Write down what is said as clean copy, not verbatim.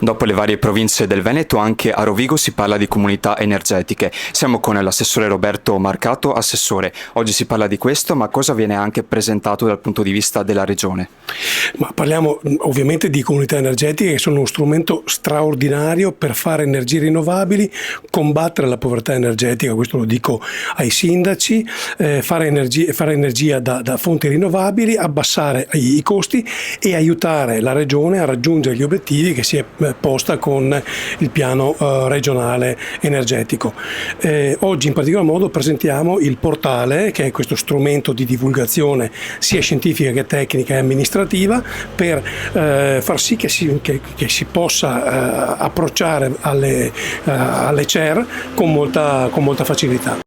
Dopo le varie province del Veneto, anche a Rovigo si parla di comunità energetiche. Siamo con l'assessore Roberto Marcato. Assessore, oggi si parla di questo, ma cosa viene anche presentato dal punto di vista della Regione? Ma parliamo ovviamente di comunità energetiche che sono uno strumento straordinario per fare energie rinnovabili, combattere la povertà energetica, questo lo dico ai sindaci, fare energia da fonti rinnovabili, abbassare i costi e aiutare la Regione a raggiungere gli obiettivi che si è posta con il piano regionale energetico. Oggi in particolar modo presentiamo il portale, che è questo strumento di divulgazione sia scientifica che tecnica e amministrativa, per far sì che si possa approcciare alle CER con molta facilità.